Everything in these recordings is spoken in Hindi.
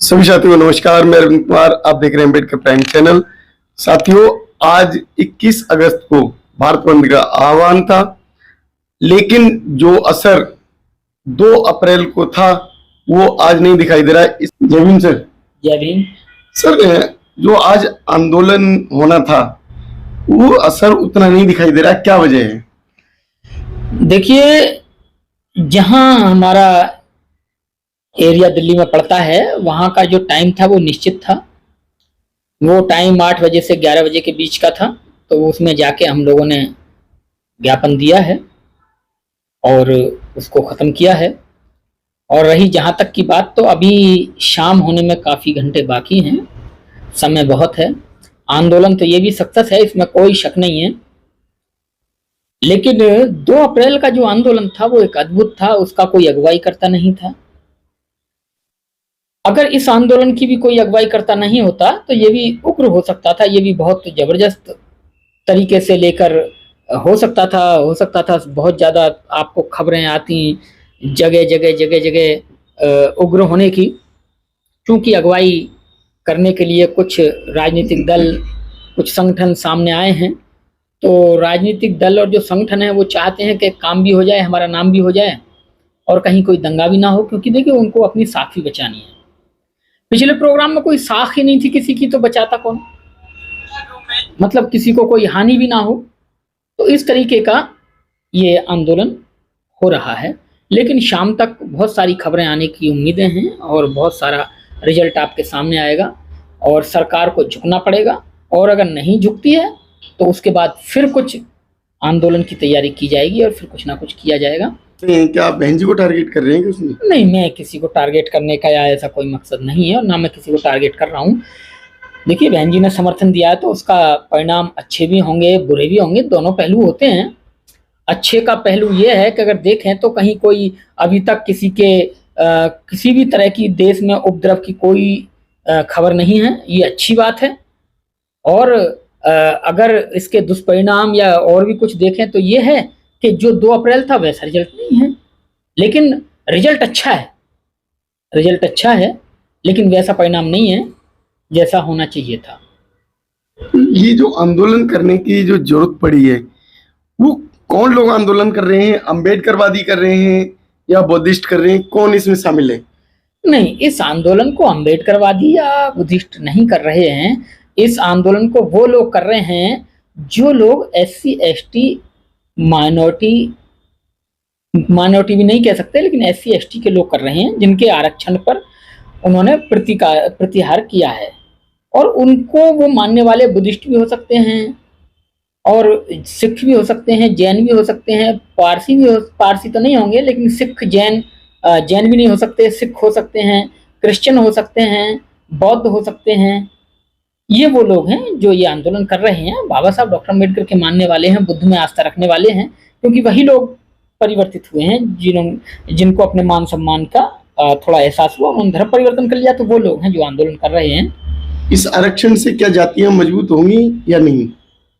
सभी साथियों को नमस्कार। मैं अरविंद कुमार, आप देख रहे हैं अम्बेडकर प्राइम चैनल। साथियों, आज 21 अगस्त को भारत बंद का आह्वान था, लेकिन जो असर 2 अप्रैल को था वो आज नहीं दिखाई दे रहा है। जय भीम सर। जय भीम सर, जो आज आंदोलन होना था वो असर उतना नहीं दिखाई दे रहा है, क्या वजह है? देखिए, जहां हमारा एरिया दिल्ली में पड़ता है वहां का जो टाइम था वो निश्चित था। वो टाइम 8 बजे से 11 बजे के बीच का था, तो उसमें जाके हम लोगों ने ज्ञापन दिया है और उसको ख़त्म किया है। और रही जहां तक की बात, तो अभी शाम होने में काफ़ी घंटे बाकी हैं, समय बहुत है। आंदोलन तो ये भी सक्सेस है, इसमें कोई शक नहीं है, लेकिन 2 अप्रैल का जो आंदोलन था वो एक अद्भुत था, उसका कोई अगुवाई करता नहीं था। अगर इस आंदोलन की भी कोई अगुवाई करता नहीं होता तो ये भी उग्र हो सकता था, ये भी बहुत जबरदस्त तरीके से लेकर हो सकता था बहुत ज़्यादा आपको खबरें आती जगह जगह उग्र होने की। क्योंकि अगुवाई करने के लिए कुछ राजनीतिक दल, कुछ संगठन सामने आए हैं, तो राजनीतिक दल और जो संगठन है वो चाहते हैं कि काम भी हो जाए, हमारा नाम भी हो जाए और कहीं कोई दंगा भी ना हो, क्योंकि देखिए उनको अपनी साख भी बचानी है। पिछले प्रोग्राम में कोई साख ही नहीं थी किसी की, तो बचाता कौन? मतलब किसी को कोई हानि भी ना हो। तो इस तरीके का ये आंदोलन हो रहा है, लेकिन शाम तक बहुत सारी खबरें आने की उम्मीदें हैं और बहुत सारा रिजल्ट आपके सामने आएगा और सरकार को झुकना पड़ेगा। और अगर नहीं झुकती है तो उसके बाद फिर कुछ आंदोलन की तैयारी की जाएगी और फिर कुछ ना कुछ किया जाएगा। क्या आप बहन जी को टारगेट कर रहे हैं कि उसमें? नहीं, मैं किसी को टारगेट करने का या ऐसा कोई मकसद नहीं है और ना मैं किसी को टारगेट कर रहा हूँ। देखिए, बहन जी ने समर्थन दिया है तो उसका परिणाम अच्छे भी होंगे, बुरे भी होंगे, दोनों पहलू होते हैं। अच्छे का पहलू ये है कि अगर देखें तो कहीं कोई अभी तक किसी भी तरह की देश में उपद्रव की कोई खबर नहीं है, ये अच्छी बात है। और अगर इसके दुष्परिणाम या और भी कुछ देखें तो ये है कि जो 2 अप्रैल था वैसा रिजल्ट नहीं है, लेकिन रिजल्ट अच्छा है, लेकिन वैसा परिणाम नहीं है जैसा होना चाहिए था। ये जो आंदोलन करने की जो जरूरत पड़ी है, वो कौन लोग आंदोलन कर रहे हैं? अम्बेडकरवादी कर रहे हैं या बुद्धिस्ट कर रहे हैं? कौन इसमें शामिल है? नहीं, इस आंदोलन को अम्बेडकरवादी या बुद्धिस्ट नहीं कर रहे हैं। इस आंदोलन को वो लोग कर रहे हैं जो लोग SC ST माइनॉरिटी भी नहीं कह सकते, लेकिन SC ST के लोग कर रहे हैं, जिनके आरक्षण पर उन्होंने प्रतिहार किया है। और उनको वो मानने वाले बुद्धिस्ट भी हो सकते हैं और सिख भी हो सकते हैं, जैन भी हो सकते हैं, पारसी तो नहीं होंगे, लेकिन सिख जैन भी नहीं हो सकते, सिख हो सकते हैं, क्रिश्चियन हो सकते हैं, बौद्ध हो सकते हैं। ये वो लोग हैं जो ये आंदोलन कर रहे हैं। बाबा साहब डॉक्टर अम्बेडकर के मानने वाले हैं, बुद्ध में आस्था रखने वाले हैं, क्योंकि वही लोग परिवर्तित हुए हैं जिनको अपने मान सम्मान का थोड़ा एहसास हुआ, उन्होंने धर्म परिवर्तन कर लिया, तो वो लोग हैं जो आंदोलन कर रहे हैं। इस आरक्षण से क्या जातियां मजबूत होंगी या नहीं?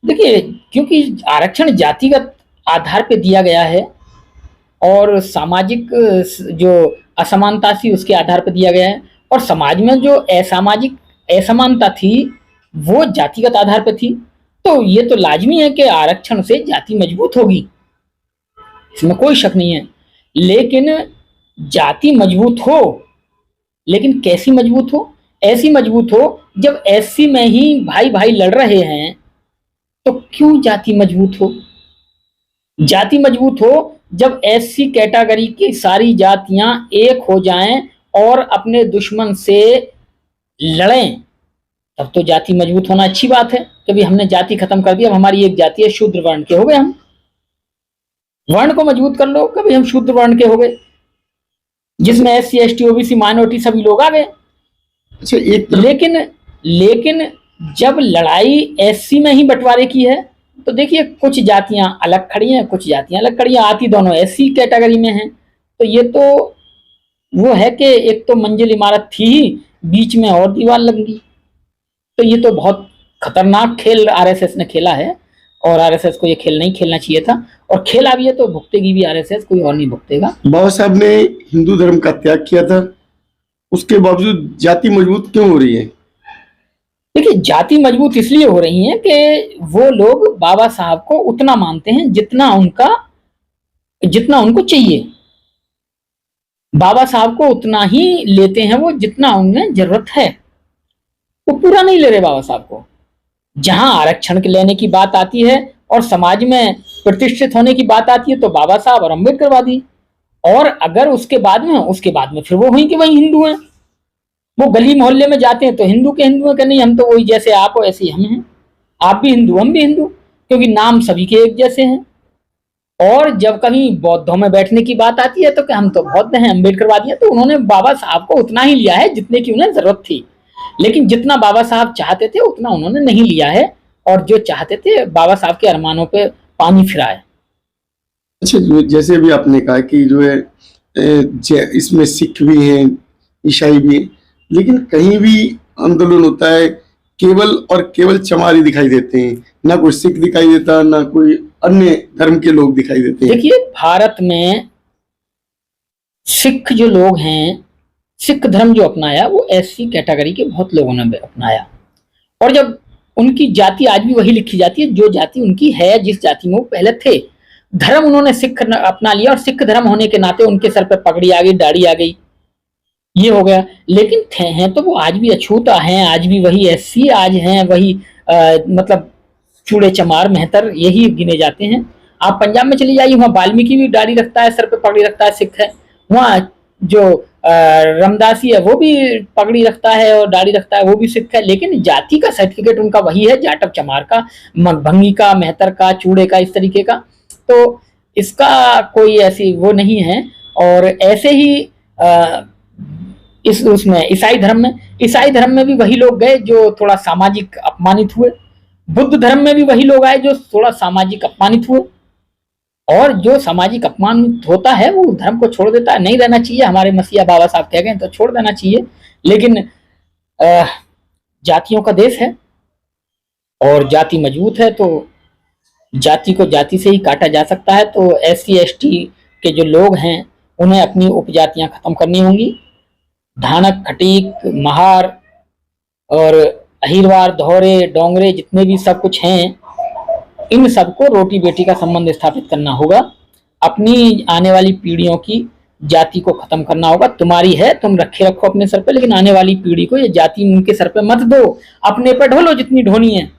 देखिए, क्योंकि आरक्षण जातिगत आधार पे दिया गया है और सामाजिक जो असमानता थी उसके आधार पर दिया गया है, और समाज में जो असमानता थी वो जातिगत आधार पर थी, तो ये तो लाजमी है कि आरक्षण से जाति मजबूत होगी, इसमें कोई शक नहीं है। लेकिन जाति मजबूत हो, लेकिन कैसी मजबूत हो? ऐसी मजबूत हो जब SC में ही भाई भाई लड़ रहे हैं, तो क्यों जाति मजबूत हो? जाति मजबूत हो जब SC कैटेगरी की सारी जातियां एक हो जाएं और अपने दुश्मन से लड़ें, तब तो जाति मजबूत होना अच्छी बात है। कभी हमने जाति खत्म कर दिया, अब हमारी एक जाति है, शूद्र वर्ण के हो गए हम, वर्ण को मजबूत कर लो, कभी हम शूद्र वर्ण के हो गए, जिसमें SC ST OBC माइनॉरिटी सभी लोग आ गए। अच्छा, लेकिन जब लड़ाई SC में ही बंटवारे की है, तो देखिए कुछ जातियां अलग खड़ी हैं, कुछ जातियां अलग खड़ी हैं, आती दोनों SC कैटेगरी में हैं। तो ये तो वो है कि एक तो मंजिल इमारत थी ही, बीच में और दीवार लग गई। तो ये तो बहुत खतरनाक खेल RSS ने खेला है और RSS को ये खेल नहीं खेलना चाहिए था, और खेला भी है तो भुगतेगी भी RSS, कोई और नहीं भुगतेगा। बाबा साहब ने हिंदू धर्म का त्याग किया था, उसके बावजूद जाति मजबूत क्यों हो रही है? देखिए, जाति मजबूत इसलिए हो रही है कि वो लोग बाबा साहब को उतना मानते हैं जितना उनको चाहिए। बाबा साहब को उतना ही लेते हैं वो जितना उनमें जरूरत है, वो पूरा नहीं ले रहे बाबा साहब को। जहां आरक्षण के लेने की बात आती है और समाज में प्रतिष्ठित होने की बात आती है तो बाबा साहब और अम्बेडकरवादी, और अगर उसके बाद में फिर वो वहीं के वहीं हिंदू हैं। वो गली मोहल्ले में जाते हैं तो हिंदू के हिंदू हैं कि नहीं, हम तो वही जैसे आप हो ऐसे ही हम हैं, आप भी हिंदू हम भी हिंदू, क्योंकि नाम सभी के एक जैसे हैं। और जब कभी बौद्धों में बैठने की बात आती है तो कि हम तो बौद्ध हैं, अम्बेडकरवादी हैं, तो उन्होंने बाबा साहब को उतना ही लिया है जितने की उन्हें जरूरत थी, लेकिन जितना बाबा साहब चाहते थे उतना उन्होंने नहीं लिया है, और जो चाहते थे बाबा साहब के अरमानों पे पानी फिरा है। अच्छा, जैसे अभी आपने कहा कि जो है इसमें सिख भी हैं, ईसाई भी हैं, लेकिन कहीं भी आंदोलन होता है केवल और केवल चमारी दिखाई देते हैं, ना कोई सिख दिखाई देता, ना कोई अन्य धर्म के लोग दिखाई देते हैं। देखिए, भारत में सिख जो लोग हैं, सिख धर्म जो अपनाया वो एससी कैटेगरी के बहुत लोगों ने अपनाया, और जब उनकी जाति आज भी वही लिखी जाती है जो जाति उनकी है, जिस जाति में वो पहले थे। धर्म उन्होंने सिख अपना लिया, और सिख धर्म होने के नाते उनके सर पे पगड़ी आ गई, दाढ़ी आ गई, ये हो गया। लेकिन हैं तो वो आज भी अछूता हैं, आज भी वही एससी आज हैं, वही मतलब चूड़े चमार मेहतर यही गिने जाते हैं। आप पंजाब में चली जाइए, वहाँ वाल्मीकि भी दाढ़ी रखता है, सर पे पगड़ी रखता है, सिख है। वहाँ जो रामदासी है वो भी पगड़ी रखता है और दाढ़ी रखता है, वो भी सिख है। लेकिन जाति का सर्टिफिकेट उनका वही है, जाटव चमार का, भंगी का, मेहतर का, चूड़े का, इस तरीके का। तो इसका कोई ऐसी वो नहीं है। और ऐसे ही इस उसमें ईसाई धर्म में भी वही लोग गए जो थोड़ा सामाजिक अपमानित हुए। बुद्ध धर्म में भी वही लोग आए जो थोड़ा सामाजिक अपमानित हुए। और जो सामाजिक अपमानित होता है वो धर्म को छोड़ देता है। नहीं रहना चाहिए, हमारे मसीहा बाबा साहब कह गए तो छोड़ देना चाहिए। लेकिन जातियों का देश है और जाति मजबूत है, तो जाति को जाति से ही काटा जा सकता है। तो SC ST के जो लोग हैं उन्हें अपनी उपजातियां खत्म करनी होंगी। धानक, खटीक, महार और अहिरवार, धौरे, डोंगरे, जितने भी सब कुछ हैं, इन सबको रोटी बेटी का संबंध स्थापित करना होगा। अपनी आने वाली पीढ़ियों की जाति को खत्म करना होगा। तुम्हारी है, तुम रखे रखो अपने सर पे, लेकिन आने वाली पीढ़ी को ये जाति उनके सर पे मत दो। अपने पे ढोलो जितनी ढोनी है,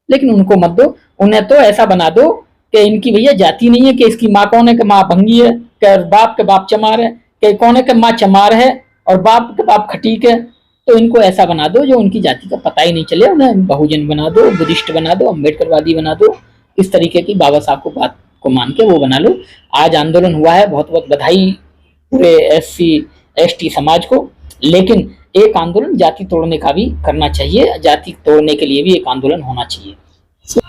लेकिन उनको मत दो। उन्हें तो ऐसा बना दो कि इनकी भैया जाति नहीं है, कि इसकी माँ कौन है, कि माँ भंगी है, कि बाप के बाप चमार है, कि कौन है, कि माँ चमार है और बाप के बाप खटीक है। तो इनको ऐसा बना दो जो उनकी जाति का पता ही नहीं चले। उन्हें बहुजन बना दो, बुद्धिस्ट बना दो, अम्बेडकरवादी बना दो, इस तरीके की बाबा साहब को बात को मान के वो बना लो। आज आंदोलन हुआ है, बहुत बहुत बधाई पूरे SC ST समाज को। लेकिन एक आंदोलन जाति तोड़ने का भी करना चाहिए, जाति तोड़ने के लिए भी एक आंदोलन होना चाहिए।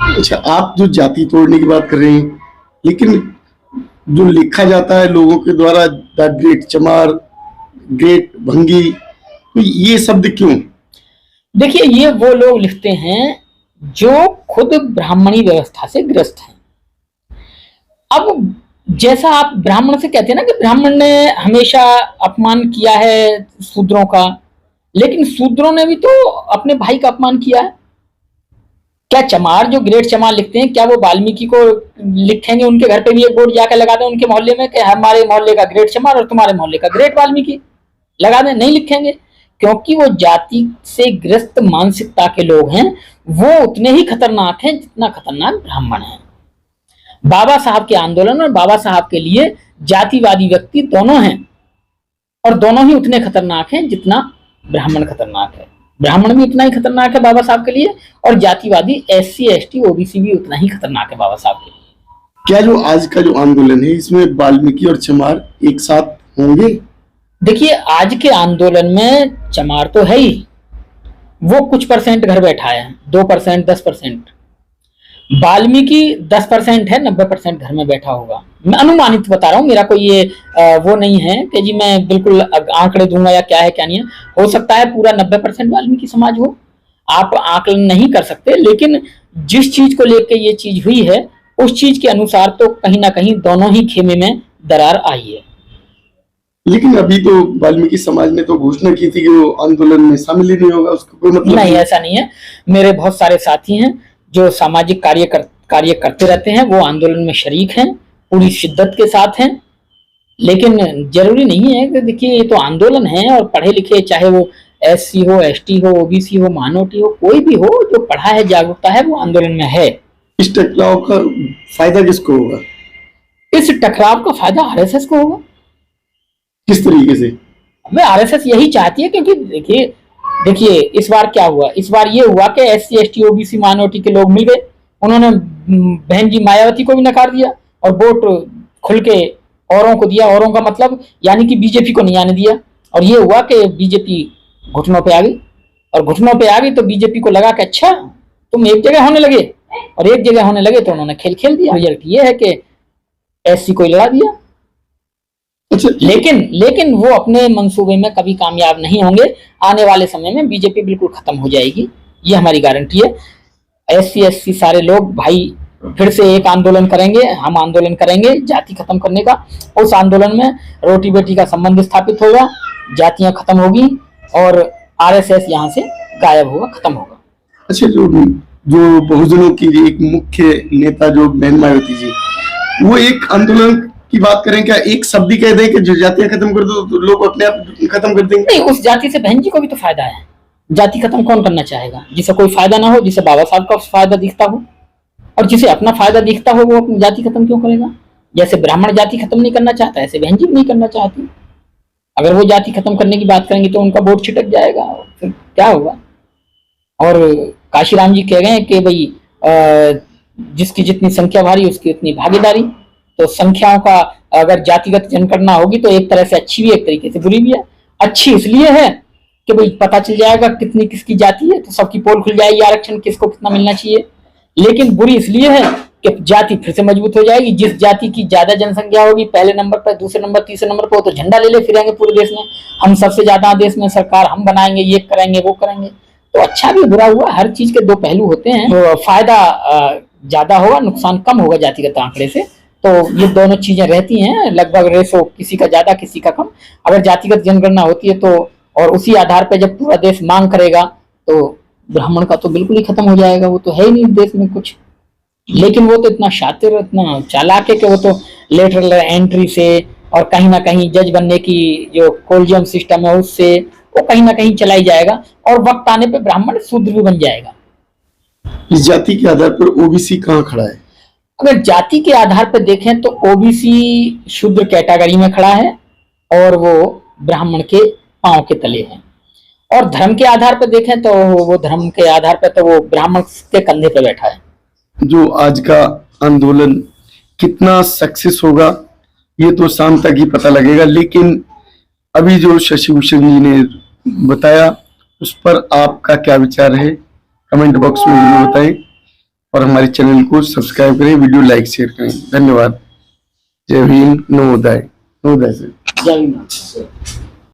अच्छा, आप जो जाति तोड़ने की बात कर रहे हैं, लेकिन जो लिखा जाता है लोगों के द्वारा, द ग्रेट चमार, ग्रेट भंगी, तो ये शब्द क्यों? देखिए, ये वो लोग लिखते हैं जो खुद ब्राह्मणी व्यवस्था से ग्रस्त हैं। अब जैसा आप ब्राह्मण से कहते हैं ना कि ब्राह्मण ने हमेशा अपमान किया है शूद्रों का, लेकिन शूद्रों ने भी तो अपने भाई का अपमान किया है। क्या चमार जो ग्रेट चमार लिखते हैं, क्या वो वाल्मीकि को लिखेंगे उनके घर पे भी एक बोर्ड जाकर लगा दें उनके मोहल्ले में कि हमारे मोहल्ले का ग्रेट चमार और तुम्हारे मोहल्ले का ग्रेट वाल्मीकि, लगा दें? नहीं लिखेंगे, क्योंकि वो जाति से ग्रस्त मानसिकता के लोग हैं। वो उतने ही खतरनाक हैं जितना खतरनाक ब्राह्मण है। बाबा साहब के आंदोलन और बाबा साहब के लिए जातिवादी व्यक्ति दोनों हैं, और दोनों ही उतने खतरनाक हैं जितना ब्राह्मण खतरनाक है। ब्राह्मण भी उतना ही खतरनाक है बाबा साहब के लिए, और जातिवादी SC ST OBC भी उतना ही खतरनाक है बाबा साहब के लिए। क्या जो आज का जो आंदोलन है इसमें वाल्मीकि और चमार एक साथ होंगे? देखिए, आज के आंदोलन में चमार तो है ही, वो कुछ % घर बैठा है, 2% 10%। वाल्मीकि 10% है, 90% घर में बैठा होगा। मैं अनुमानित बता रहा हूँ, मेरा कोई ये वो नहीं है कि जी मैं बिल्कुल आंकड़े दूंगा या क्या है क्या नहीं है। हो सकता है पूरा 90% वाल्मीकि समाज हो, आप आकलन नहीं कर सकते। लेकिन जिस चीज को लेकर ये चीज हुई है उस चीज के अनुसार तो कहीं ना कहीं दोनों ही खेमे में दरार आई है। लेकिन अभी तो वाल्मीकि समाज ने तो घोषणा की थी कि वो आंदोलन में शामिल ही नहीं होगा, उसका कोई मतलब नहीं, ऐसा नहीं है। मेरे बहुत सारे साथी हैं जो सामाजिक कार्य करते रहते हैं, वो आंदोलन में शरीक हैं, पूरी शिद्दत के साथ हैं। लेकिन जरूरी नहीं है कि देखिए ये तो आंदोलन है, और पढ़े लिखे, चाहे वो SC हो, ST हो, OBC हो, माइनॉरिटी हो, कोई भी हो, जो पढ़ा है, जागरूकता है, वो आंदोलन में है। इस टकराव का फायदा किसको होगा? इस टकराव का फायदा RSS को होगा। किस तरीके से? मैं RSS यही चाहती है, क्योंकि देखिए इस बार क्या हुआ, इस बार ये हुआ कि SC ST OBC माइनॉरिटी के लोग मिल गए, उन्होंने बहन जी मायावती को भी नकार दिया और वोट खुल के औरों को दिया। औरों का मतलब यानी कि बीजेपी को नहीं आने दिया, और ये हुआ कि बीजेपी घुटनों पे आ गई, और घुटनों पे आ गई तो बीजेपी को लगा कि अच्छा तुम एक जगह होने लगे, और एक जगह होने लगे तो उन्होंने खेल दिया। रिजल्ट ये है कि SC को लड़ा दिया। अच्छा, लेकिन वो अपने मंसूबे में कभी कामयाब नहीं होंगे। आने वाले समय में बीजेपी बिल्कुल खत्म हो जाएगी, ये हमारी गारंटी है। SC SC सारे लोग भाई फिर से एक आंदोलन करेंगे, हम आंदोलन करेंगे जाति खत्म करने का। उस आंदोलन में रोटी बेटी का संबंध स्थापित होगा, जातियां खत्म होगी, और RSS यहाँ से गायब होगा, खत्म होगा। अच्छा, जो बहुजनों की एक मुख्य नेता जो बहन मायावती जी, वो एक आंदोलन की बात करें, क्या एक शब्द ही कह दें कि जो जातियां खत्म कर दो तो लोग अपने आप खत्म कर देंगे? नहीं, उस जाति से बहन जी को भी तो फायदा है। जाति खत्म कौन करना चाहेगा? जिसे कोई फायदा ना हो, जिसे बाबा साहब का फायदा दिखता हो, और जिसे अपना फायदा दिखता हो, वो अपनी जाति खत्म क्यों करेगा? जैसे ब्राह्मण जाति खत्म नहीं करना चाहता, ऐसे बहन जी नहीं करना चाहती। अगर वो जाति खत्म करने की बात करेंगे तो उनका वोट छिटक जाएगा, फिर क्या होगा? और काशीराम जी कह गए कि भाई जिसकी जितनी संख्या भारी उसकी उतनी भागीदारी। तो संख्याओं का अगर जातिगत जनगणना होगी तो एक तरह से अच्छी भी, एक तरीके से बुरी भी है। अच्छी इसलिए है कि भाई पता चल जाएगा कितनी किसकी जाति है, तो सबकी पोल खुल जाएगी, आरक्षण किसको कितना मिलना चाहिए। लेकिन बुरी इसलिए है कि जाति फिर से मजबूत हो जाएगी। जिस जाति की ज्यादा जनसंख्या होगी, पहले नंबर पर, दूसरे नंबर, तीसरे नंबर पर, तो झंडा ले फिरेंगे पूरे देश में, हम सबसे ज्यादा देश में, सरकार हम बनाएंगे, ये करेंगे, वो करेंगे। तो अच्छा भी बुरा हुआ, हर चीज के दो पहलू होते हैं। तो फायदा ज्यादा होगा, नुकसान कम होगा जातिगत आंकड़े से। तो ये दोनों चीजें रहती हैं, लगभग रेशो किसी का ज्यादा किसी का कम। अगर जातिगत जनगणना होती है तो, और उसी आधार पर जब पूरा देश मांग करेगा, तो ब्राह्मण का तो बिल्कुल ही खत्म हो जाएगा, वो तो है ही नहीं देश में कुछ। लेकिन वो तो इतना शातिर, इतना चालाक है कि वो तो लेटरल एंट्री से, और कहीं ना कहीं जज बनने की जो कोलिजियम सिस्टम है उससे, वो कहीं ना कहीं चलाई जाएगा, और वक्त आने पे ब्राह्मण शूद्र भी बन जाएगा। इस जाति के आधार पर OBC कहाँ खड़ा है? अगर जाति के आधार पर देखें तो OBC शूद्र कैटेगरी में खड़ा है, और वो ब्राह्मण के पांव के तले है। और धर्म के आधार पर देखें तो वो धर्म के आधार पर तो वो ब्राह्मण के कंधे पे बैठा है। जो आज का आंदोलन कितना सक्सेस होगा ये तो शाम तक ही पता लगेगा, लेकिन अभी जो शशि भूषण जी ने बताया उस पर आपका क्या विचार है कमेंट बॉक्स में जरूर बताएं, और हमारे चैनल को सब्सक्राइब करें, वीडियो लाइक शेयर करें। धन्यवाद। जय भीम। नमोदय। नमोदय से। जय भीम।